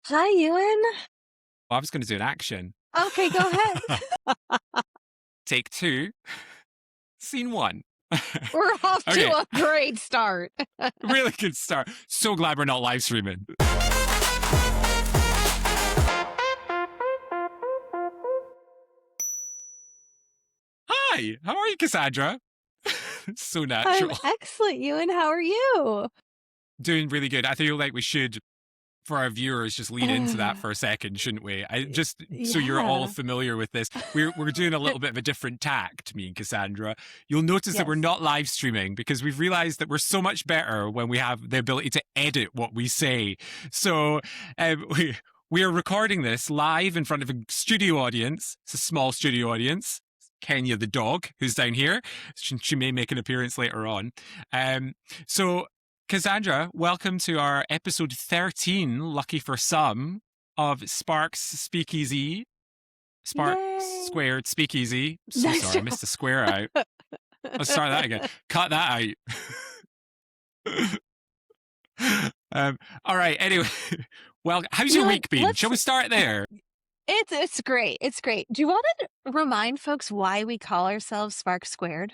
Hi, Ewan. I was going to do an action. Okay, go ahead. Take 2. Scene 1. We're off Okay. to a great start. Really good start. So glad we're not live streaming. Hi, how are you, Cassandra? So natural. I'm excellent, Ewan. How are you? Doing really good. I feel like we should, for our viewers, just lean into that for a second, shouldn't we? So you're all familiar with this. We're doing a little bit of a different tact, me and Cassandra. You'll notice that we're not live streaming because we've realized that we're so much better when we have the ability to edit what we say. So we are recording this live in front of a studio audience. It's a small studio audience. Kenya the dog, who's down here. She may make an appearance later on. So Cassandra, welcome to our episode 13, lucky for some, of Spark Speakeasy. Spark Squared Speakeasy. So sorry, I missed a square out. Let's start that again. Cut that out. All right, anyway. Well, how's your week been? Shall we start there? It's great. It's great. Do you want to remind folks why we call ourselves Spark Squared?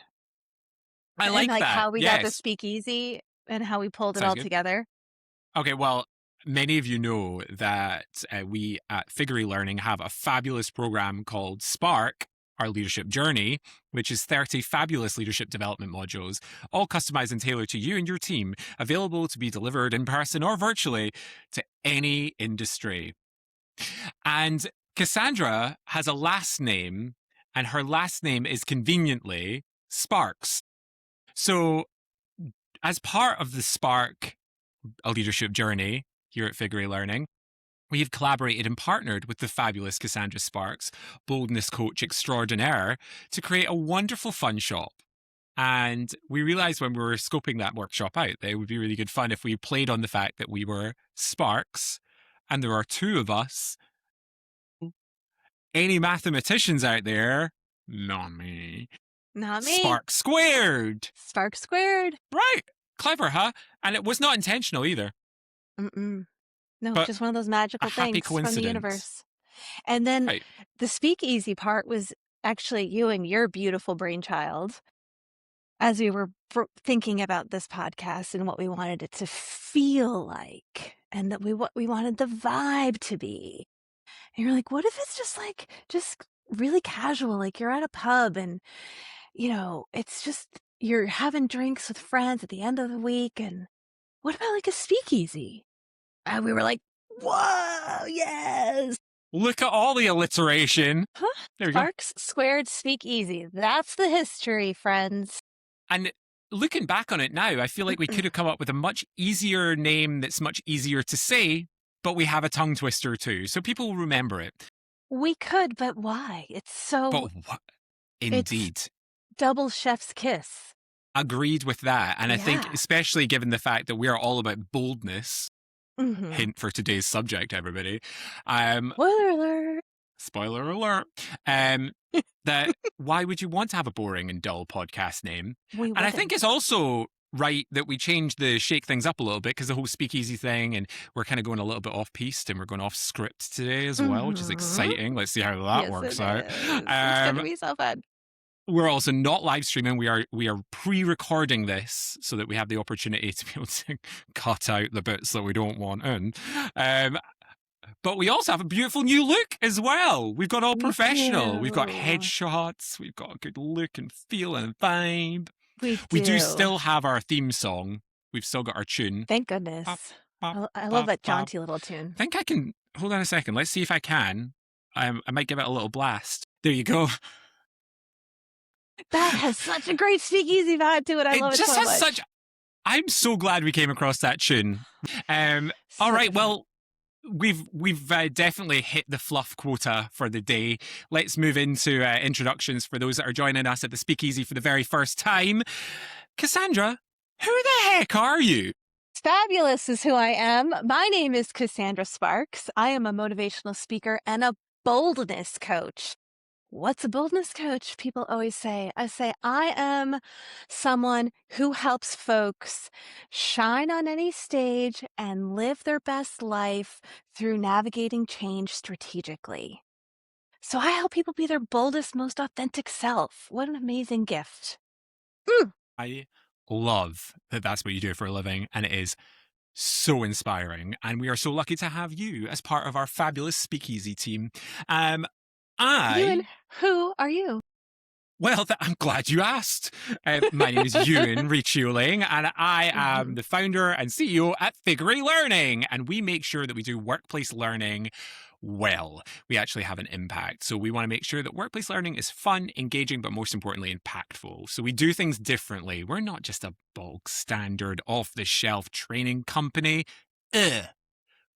I like that. How we got the speakeasy and how we pulled it all together. Okay, well, many of you know that we at Figure-Learning have a fabulous program called Spark, our leadership journey, which is 30 fabulous leadership development modules, all customized and tailored to you and your team, available to be delivered in person or virtually to any industry. And Cassandra has a last name, and her last name is conveniently Sparks. So as part of the Spark, a leadership journey here at Figure-Learning, we have collaborated and partnered with the fabulous Cassandra Sparks, boldness coach extraordinaire, to create a wonderful fun shop. And we realized when we were scoping that workshop out that it would be really good fun if we played on the fact that we were Sparks, and there are 2 of us. Any mathematicians out there? Not me. Not me. Spark Squared. Spark Squared. Right. Clever, huh? And it was not intentional either. No, but just one of those magical things from the universe. And then the speakeasy part was actually you and your beautiful brainchild as we were thinking about this podcast and what we wanted it to feel like and that what we wanted the vibe to be. And you're like, what if it's just really casual, like you're at a pub and, it's just you're having drinks with friends at the end of the week. And what about like a speakeasy? And we were like, whoa, yes. Look at all the alliteration. Sparks Squared Speakeasy. That's the history, friends. And looking back on it now, I feel like we could have come up with a much easier name that's much easier to say, but we have a tongue twister too, so people will remember it. We could, but why? It's so... But what? Indeed. It's double chef's kiss. Agreed with that. And I think, especially given the fact that we are all about boldness, hint for today's subject, everybody. Spoiler alert. Spoiler alert. That why would you want to have a boring and dull podcast name? And I think it's also right that we change shake things up a little bit because the whole speakeasy thing, and we're kind of going a little bit off piste and we're going off script today as well, which is exciting. Let's see how that works out. It's going to be so fun. We're also not live streaming. We are pre-recording this so that we have the opportunity to be able to cut out the bits that we don't want in. But we also have a beautiful new look as well. We've got all professional. We've got headshots. We've got a good look and feel and vibe. We do still have our theme song. We've still got our tune. Thank goodness. I love that jaunty little tune. I think I can... Hold on a second. Let's see if I can. I might give it a little blast. There you go. That has such a great speakeasy vibe to it. I love it so much. I'm so glad we came across that tune. All right, well, we've definitely hit the fluff quota for the day. Let's move into introductions for those that are joining us at the Speakeasy for the very first time. Cassandra, who the heck are you? Fabulous is who I am. My name is Cassandra Sparks. I am a motivational speaker and a boldness coach. What's a boldness coach? People always say. I say, I am someone who helps folks shine on any stage and live their best life through navigating change strategically. So I help people be their boldest, most authentic self. What an amazing gift. I love that that's what you do for a living, and it is so inspiring. And we are so lucky to have you as part of our fabulous speakeasy team. Um, Ewan, I who are you? Well, I'm glad you asked. My name is Ewan Riccio-Laing, and I am the founder and CEO at Figure Learning. And we make sure that we do workplace learning well. We actually have an impact. So we want to make sure that workplace learning is fun, engaging, but most importantly, impactful. So we do things differently. We're not just a bog standard, off the shelf training company. Ugh.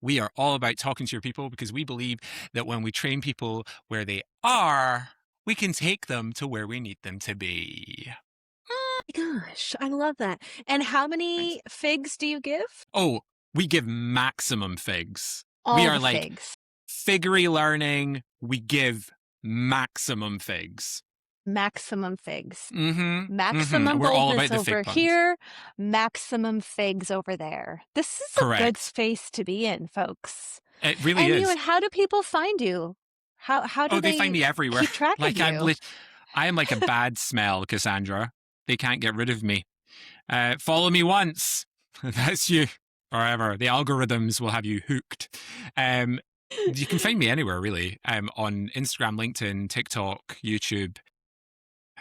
We are all about talking to your people because we believe that when we train people where they are, we can take them to where we need them to be. Oh my gosh, I love that. And how Thanks. many figs do you give? Oh, we give maximum figs. We All are the like figs. Figure Learning. We give maximum figs. Maximum figs. Mm-hmm. Mm-hmm. Maximum We're all about boldness the fig over puns. here, maximum figs over there. This is a good Correct. space to be in, folks. It really And you, is. and how do people find you? How do Oh, they find they me everywhere. keep track of Like you? I am like a bad smell, Cassandra. They can't get rid of me. Follow me once. That's you forever. The algorithms will have you hooked. You can find me anywhere, really. On Instagram, LinkedIn, TikTok, YouTube,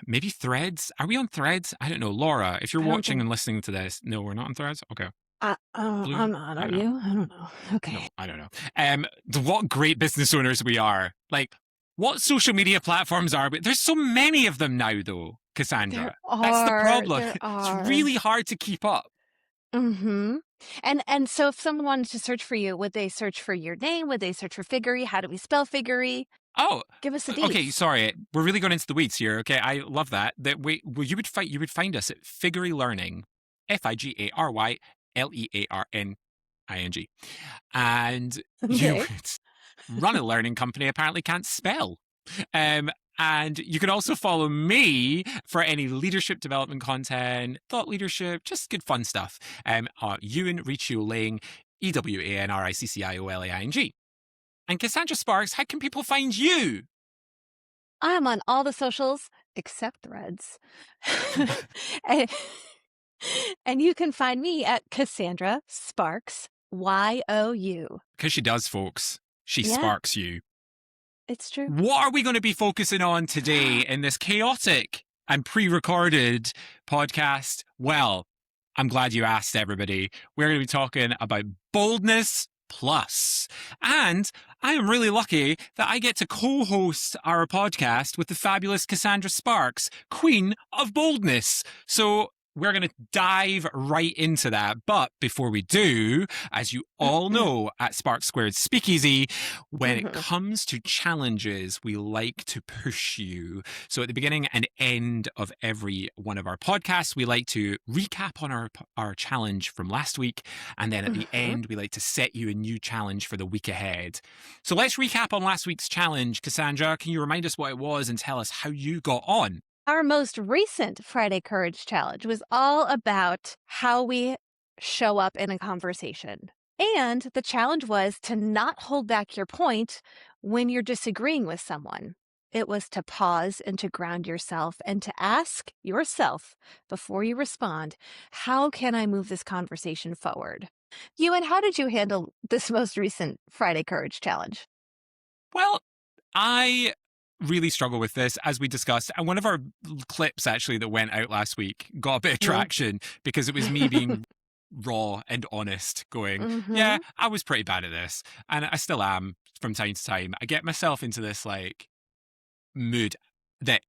maybe Threads. Are we on Threads? I don't know. Laura, if you're I don't watching think and listening to this, no, we're not on Threads. Okay. Blue? I'm not, I are don't know. you? I don't know. Okay. No, I don't know. What great business owners we are. Like, what social media platforms are we? There's so many of them now, though, Cassandra. That's the problem. There It's are. really hard to keep up. Mm-hmm. And so if someone wanted to search for you, would they search for your name? Would they search for Figure? How do we spell Figure? Oh, Give us the okay. deets. Sorry, we're really going into the weeds here. Okay, I love that. Well, you would find us at Figure Learning, FIGARYLEARNING, and you Okay. would run a learning company. Apparently, can't spell. Um, and you can also follow me for any leadership development content, thought leadership, just good fun stuff. Ewan Riccio-Laing, EWANRICCIOLAING. And Cassandra Sparks, how can people find you? I'm on all the socials except Threads. and, and you can find me at Cassandra Sparks, YOU. Because she does, folks. She Yeah, sparks you. it's true. What are we going to be focusing on today in this chaotic and pre-recorded podcast? Well, I'm glad you asked, everybody. We're going to be talking about Boldness Plus. And I am really lucky that I get to co-host our podcast with the fabulous Cassandra Sparks, Queen of Boldness. So we're going to dive right into that. But before we do, as you all know at Spark Squared Speakeasy, when it comes to challenges, we like to push you. So at the beginning and end of every one of our podcasts, we like to recap on our challenge from last week. And then at the end, we like to set you a new challenge for the week ahead. So let's recap on last week's challenge. Cassandra, can you remind us what it was and tell us how you got on? Our most recent Friday Courage Challenge was all about how we show up in a conversation. And the challenge was to not hold back your point when you're disagreeing with someone. It was to pause and to ground yourself and to ask yourself before you respond, how can I move this conversation forward? Ewan, how did you handle this most recent Friday Courage Challenge? Well, I really struggle with this, as we discussed. And one of our clips actually that went out last week got a bit of traction because it was me being raw and honest, going, yeah, I was pretty bad at this. And I still am from time to time. I get myself into this like mood that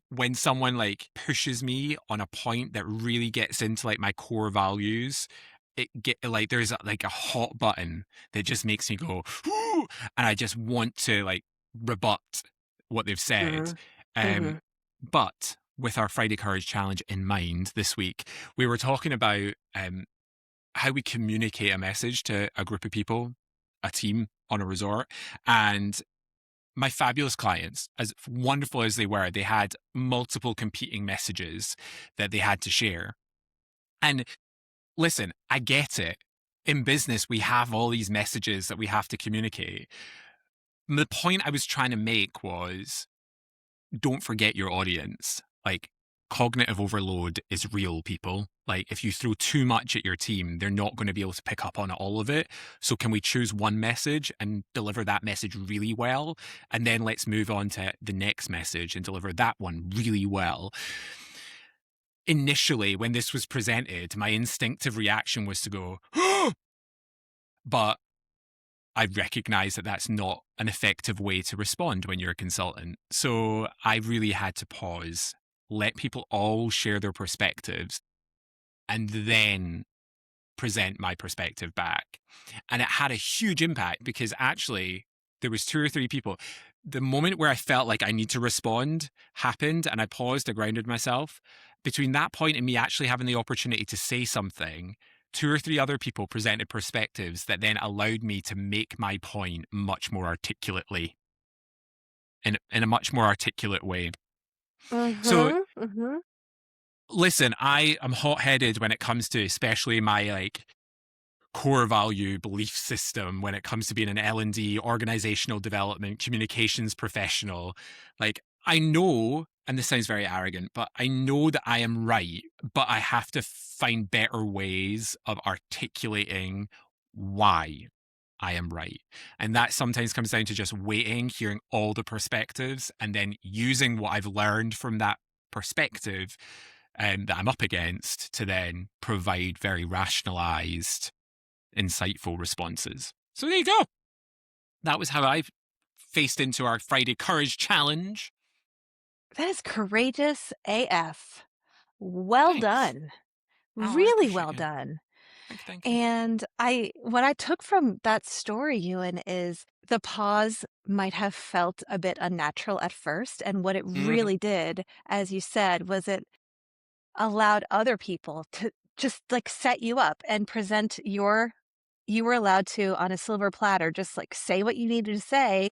when someone like pushes me on a point that really gets into like my core values, it get like there's like a hot button that just makes me go, "Ooh," and I just want to like rebut what they've said. But with our Friday Courage Challenge in mind this week, we were talking about how we communicate a message to a group of people, a team on a resort. And my fabulous clients, as wonderful as they were, they had multiple competing messages that they had to share. And listen, I get it. In business, we have all these messages that we have to communicate. The point I was trying to make was, don't forget your audience. Like, cognitive overload is real, people. Like, if you throw too much at your team, they're not going to be able to pick up on all of it. So can we choose one message and deliver that message really well? And then let's move on to the next message and deliver that one really well. Initially, when this was presented, my instinctive reaction was to go, but I recognize that that's not an effective way to respond when you're a consultant. So I really had to pause, let people all share their perspectives, and then present my perspective back. And it had a huge impact because actually there was 2 or 3 people. The moment where I felt like I need to respond happened, and I paused, I grounded myself. Between that point and me actually having the opportunity to say something, 2 or 3 other people presented perspectives that then allowed me to make my point much more articulately, in a much more articulate way. So Mhm, mhm. listen, I am hot-headed when it comes to especially my like core value belief system when it comes to being an L&D, organizational development, communications professional. Like, I know, and this sounds very arrogant, but I know that I am right, but I have to find better ways of articulating why I am right. And that sometimes comes down to just waiting, hearing all the perspectives, and then using what I've learned from that perspective that I'm up against to then provide very rationalized, insightful responses. So there you go. That was how I faced into our Friday Courage Challenge. That is courageous AF. Well Thanks. done. Oh, I Really appreciate well it. done. Thank you. And what I took from that story, Ewan, is the pause might have felt a bit unnatural at first. And what it Mm-hmm. really did, as you said, was it allowed other people to just like set you up and present you were allowed to, on a silver platter, just like say what you needed to say.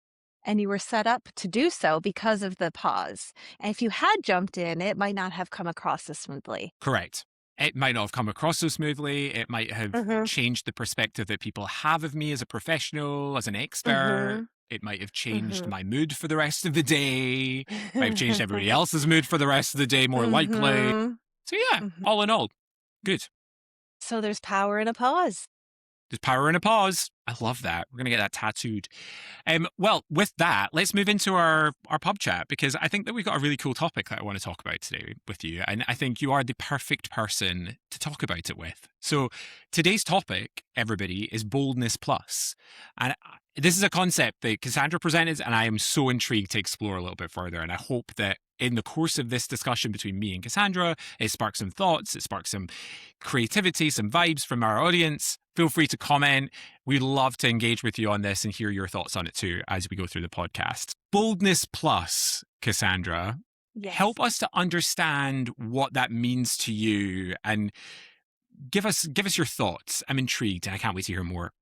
And you were set up to do so because of the pause. And if you had jumped in, it might not have come across as smoothly. Correct. It might not have come across so smoothly. It might have Mhm. changed the perspective that people have of me as a professional, as an expert. Mhm. It might have changed Mhm. my mood for the rest of the day. It might have changed everybody else's mood for the rest of the day, more likely. Mhm. So, yeah, Mhm. all in all, good. So there's power in a pause. There's power in a pause. I love that. We're going to get that tattooed. Well, with that, let's move into our pub chat because I think that we've got a really cool topic that I want to talk about today with you. And I think you are the perfect person to talk about it with. So today's topic, everybody, is Boldness Plus. And this is a concept that Cassandra presented, and I am so intrigued to explore a little bit further. And I hope that in the course of this discussion between me and Cassandra, it sparks some thoughts, it sparks some creativity, some vibes from our audience. Feel free to comment. We'd love to engage with you on this and hear your thoughts on it too as we go through the podcast. Boldness Plus, Cassandra, Yes. help us to understand what that means to you and give us your thoughts. I'm intrigued and I can't wait to hear more.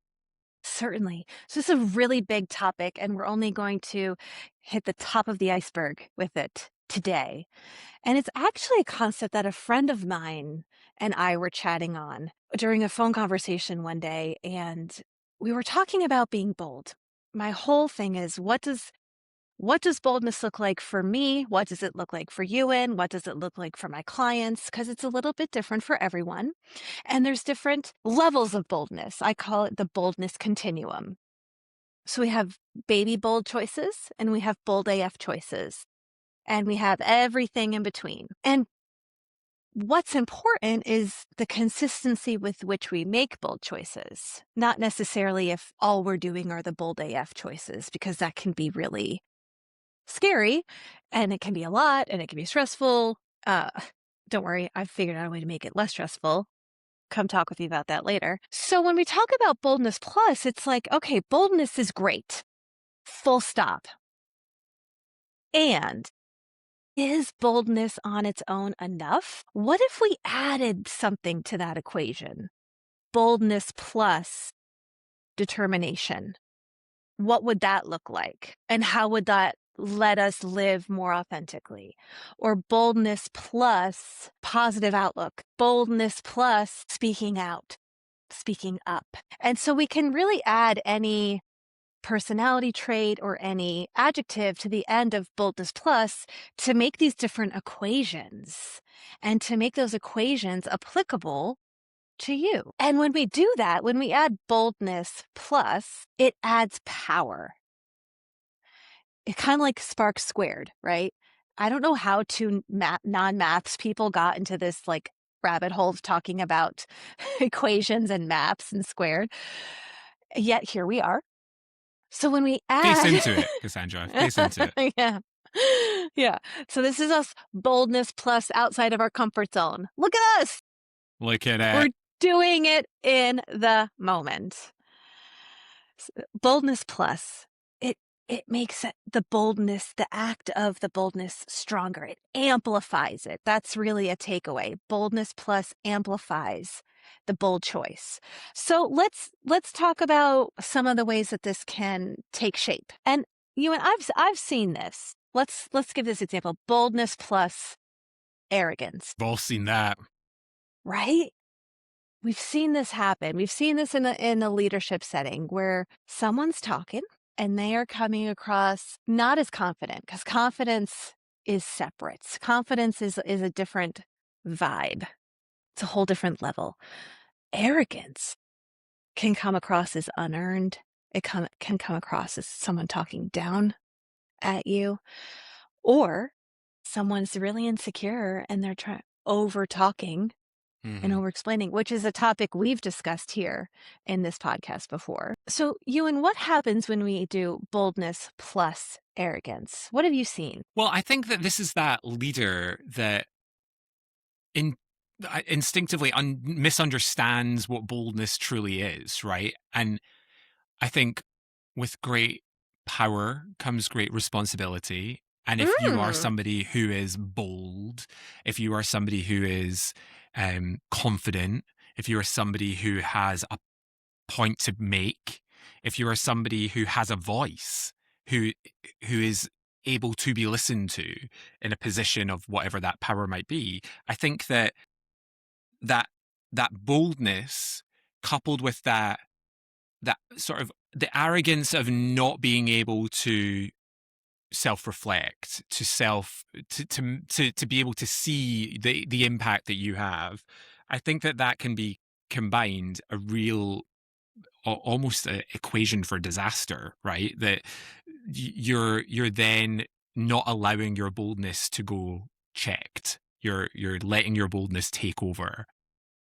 Certainly. So this is a really big topic, and we're only going to hit the top of the iceberg with it today. And it's actually a concept that a friend of mine and I were chatting on during a phone conversation one day, and we were talking about being bold. My whole thing is, what does boldness look like for me? What does it look like for Ewan? What does it look like for my clients? Because it's a little bit different for everyone. And there's different levels of boldness. I call it the boldness continuum. So we have baby bold choices and we have bold AF choices, and we have everything in between. And what's important is the consistency with which we make bold choices, not necessarily if all we're doing are the bold AF choices, because that can be really scary and it can be a lot and it can be stressful. Uh, don't worry, I've figured out a way to make it less stressful. Come talk with me about that later. So when we talk about Boldness Plus, it's like, okay, boldness is great, full stop. And is boldness on its own enough? What if we added something to that equation? Boldness plus determination. what would that look like? And how would that let us live more authentically? Or boldness plus positive outlook, boldness plus speaking out, speaking up. And so we can really add any personality trait or any adjective to the end of boldness plus to make these different equations and to make those equations applicable to you. And when we do that, when we add boldness plus, it adds power. It's kind of like Spark Squared, right? I don't know how two non-maths people got into this like rabbit hole of talking about equations and maps and squared. Yet here we are. So when we Face add into it, Cassandra. Face into it. yeah. Yeah. So this is us boldness plus outside of our comfort zone. Look at us. Look at it. We're doing it in the moment. Boldness plus, it makes the boldness, the act of the boldness stronger. It amplifies it. That's really a takeaway. Boldness plus amplifies the bold choice. So let's talk about some of the ways that this can take shape. And Ewan, I've seen this. Let's give this example. Boldness plus arrogance. We've all seen that. Right? We've seen this happen. We've seen this in a leadership setting where someone's talking and they are coming across not as confident, because confidence is separate. Confidence is a different vibe. It's a whole different level. Arrogance can come across as unearned. It can come across as someone talking down at you, or someone's really insecure and they're over talking and over explaining, which is a topic we've discussed here in this podcast before. So, Ewan, what happens when we do boldness plus arrogance? What have you seen? Well, I think that this is that leader that instinctively misunderstands what boldness truly is, right? And I think with great power comes great responsibility. And if you are somebody who is bold, if you are somebody who is confident, if you are somebody who has a point to make, if you are somebody who has a voice, who is able to be listened to in a position of whatever that power might be, I think that boldness coupled with that sort of the arrogance of not being able to self-reflect, to be able to see the impact that you have, I think that can be combined a real almost an equation for disaster, right? That you're then not allowing your boldness to go checked. You're letting your boldness take over.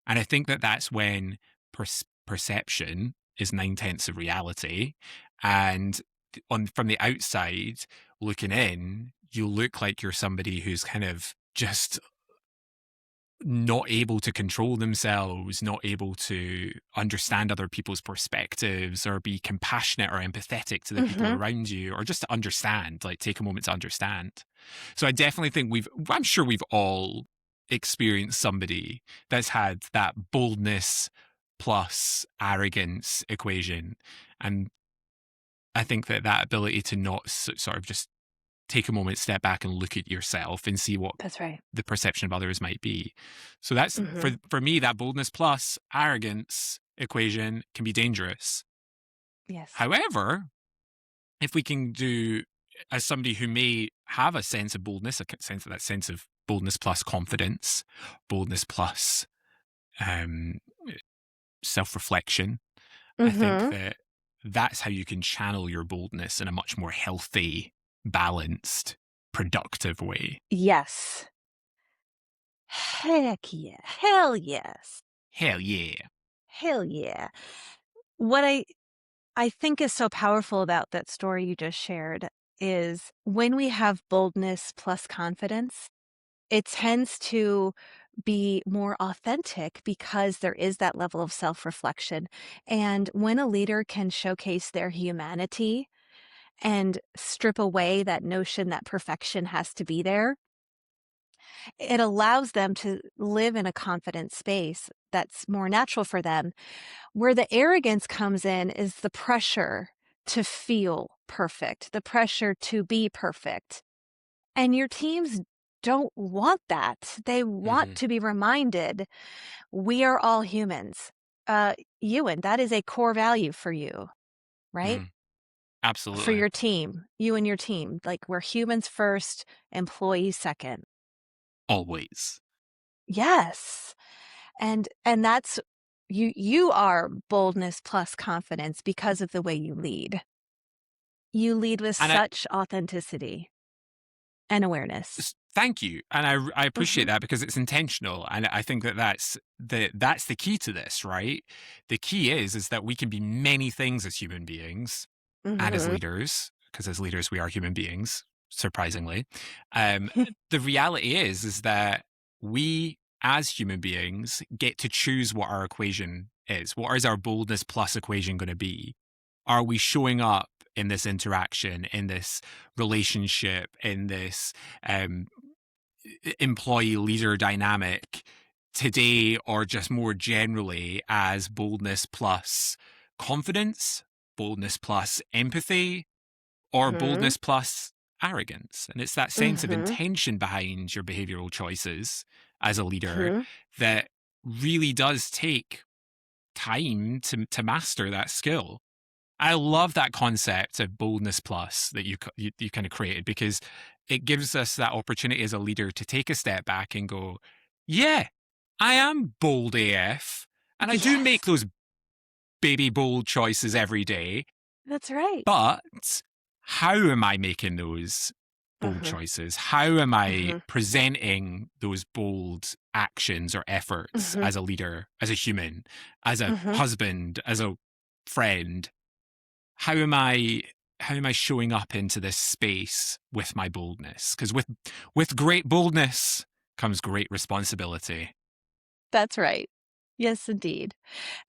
And I think that's when perception is 9/10 of reality. And from the outside looking in, you look like you're somebody who's kind of just not able to control themselves, not able to understand other people's perspectives or be compassionate or empathetic to the people around you, or just to understand, like take a moment to understand. So I definitely think I'm sure we've all experienced somebody that's had that boldness plus arrogance equation. And I think that ability to not sort of just take a moment, step back and look at yourself and see what That's right. the perception of others might be. So that's for me, that boldness plus arrogance equation can be dangerous. Yes. However, if we can do, as somebody who may have a sense of boldness, that sense of boldness plus confidence, boldness plus self-reflection, I think that's how you can channel your boldness in a much more healthy, balanced, productive way. Yes. Heck yeah. Hell yes. Hell yeah. Hell yeah. What I think is so powerful about that story you just shared is when we have boldness plus confidence, it tends to be more authentic because there is that level of self-reflection. And when a leader can showcase their humanity and strip away that notion that perfection has to be there, it allows them to live in a confident space that's more natural for them. Where the arrogance comes in is the pressure to feel perfect, the pressure to be perfect. And your teams don't want that. They want to be reminded we are all humans. Ewan, that is a core value for you, right? For Absolutely. your team, you and your team. Like, we're humans first, employees second. Always. Yes. And that's you are boldness plus confidence because of the way you lead. You lead with And such authenticity and awareness. thank you, and I appreciate Mhm. that because it's intentional, and I think that that's the key to this, right? The key is that we can be many things as human beings and as Mhm. leaders, because as leaders we are human beings, surprisingly. Um, the reality is that we as human beings get to choose what our equation is. What is our boldness plus equation going to be? Are we showing up in this interaction, in this relationship, in this um, employee leader dynamic today, or just more generally as boldness plus confidence, boldness plus empathy, or Mhm. boldness plus arrogance? And it's that sense of Mhm. intention behind your behavioral choices as a leader Mhm. that really does take time to master that skill. I love that concept of boldness plus that you kind of created, because it gives us that opportunity as a leader to take a step back and go, yeah, I am bold AF, and I do Yes. make those baby bold choices every day. That's right. But how am I making those bold Mhm. choices? How am I Mhm. presenting those bold actions or efforts Mhm. as a leader, as a human, as a Mhm. husband, as a friend? how am I how am I showing up into this space with my boldness? Because with great boldness comes great responsibility. That's right. Yes, indeed.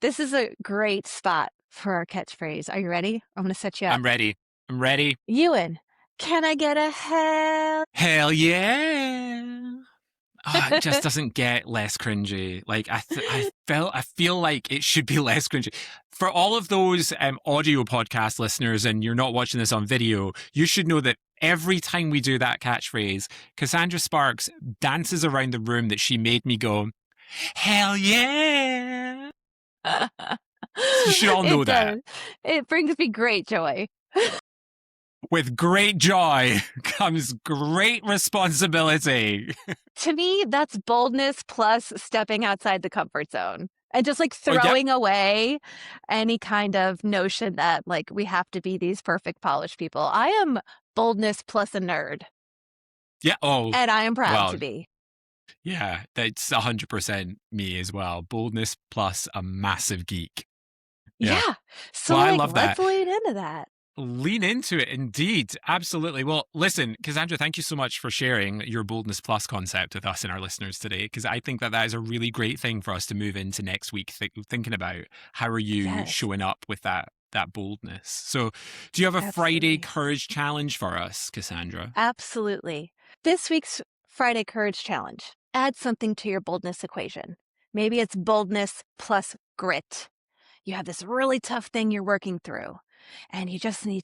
This is a great spot for our catchphrase. Are you ready? I'm gonna set you up. I'm ready. I'm ready. Ewan, can I get a hell? Hell yeah. It just doesn't get less cringy. Like I feel like it should be less cringy. For all of those audio podcast listeners, and you're not watching this on video, you should know that every time we do that catchphrase, Cassandra Sparks dances around the room that she made me go, hell yeah. You should all know It that. does. It brings me great joy. With great joy comes great responsibility. To me, that's boldness plus stepping outside the comfort zone and just like Oh, yep. throwing away any kind of notion that like we have to be these perfect polished people. I am boldness plus a nerd, Yeah. Oh, and I am proud well, to be. yeah, that's 100% me as well. Boldness plus a massive geek. Yeah. Yeah. Well, So I like love let's that. lean into that. Lean into it, indeed. Absolutely. Well, listen, Cassandra, thank you so much for sharing your Boldness Plus concept with us and our listeners today, because I think that that is a really great thing for us to move into next week, thinking about how are you Yes, showing up with that boldness. So, do you have a Friday absolutely. courage challenge for us, Cassandra? Absolutely. This week's Friday Courage Challenge. Add something to your boldness equation. Maybe it's boldness plus grit. You have this really tough thing you're working through, and you just need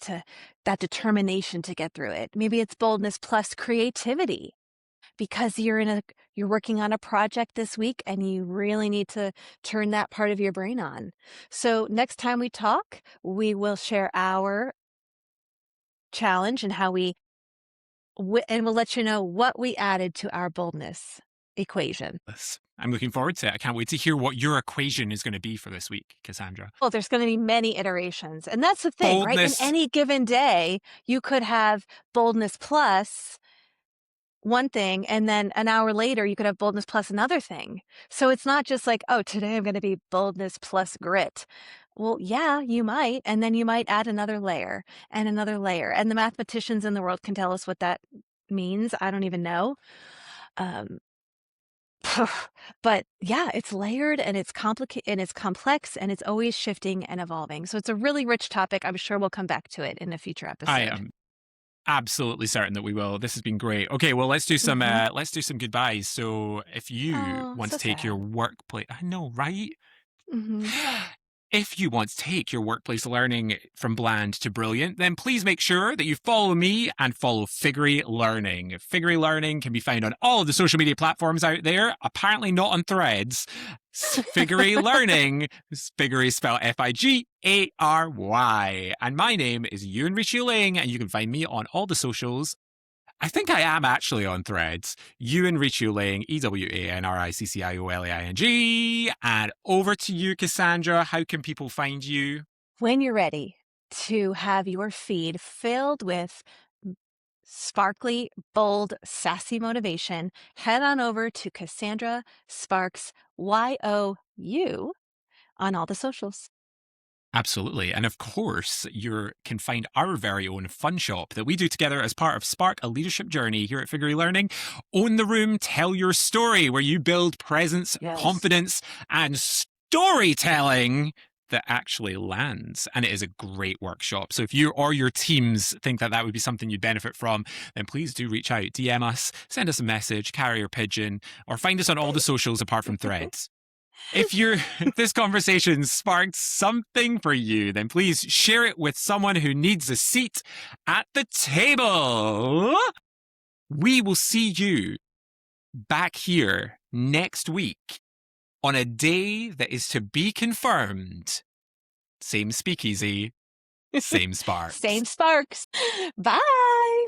that determination to get through it. Maybe it's boldness plus creativity because you're working on a project this week and you really need to turn that part of your brain on. So next time we talk, we will share our challenge and how and we'll let you know what we added to our boldness equation. I'm looking forward to it. I can't wait to hear what your equation is going to be for this week, Cassandra. Well, there's going to be many iterations. And that's the thing, right? In Boldness. any given day, you could have boldness plus one thing, and then an hour later, you could have boldness plus another thing. So it's not just like, oh, today I'm going to be boldness plus grit. Well, yeah, you might. And then you might add another layer and another layer. And the mathematicians in the world can tell us what that means. I don't even know. Um, But yeah, it's layered and it's complicated and it's complex and it's always shifting and evolving. So it's a really rich topic. I'm sure we'll come back to it in a future I episode. am absolutely certain that we will. This has been great. Okay, well Hmm. let's do some goodbyes. So if you Oh, want so to take your sad. workplace, I know, right? Hmm. If you want to take your workplace learning from bland to brilliant, then please make sure that you follow me and follow Figure Learning. Figure Learning can be found on all of the social media platforms out there, apparently not on Threads. Figure Learning, Figure is spelled Figary. And my name is Ewan Riccio-Laing, and you can find me on all the socials. I think I am actually on Threads. Ewan Riccio-Laing, EwanRicciolaing. And over to you, Cassandra. How can people find you? When you're ready to have your feed filled with sparkly, bold, sassy motivation, head on over to Cassandra Sparks YOU on all the socials. Absolutely. And of course, you can find our very own fun shop that we do together as part of Spark, a leadership journey here at Figure Learning. Own the Room, Tell Your Story, where you build presence, confidence, and storytelling that actually lands. And it is a great workshop. So if you or your teams think that that would be something you'd benefit from, then please do reach out, DM us, send us a message, carrier pigeon, or find us on all the socials apart from Threads. If this conversation sparked something for you, then please share it with someone who needs a seat at the table. We will see you back here next week on a day that is to be confirmed. Same speakeasy, same sparks. Same sparks. Bye.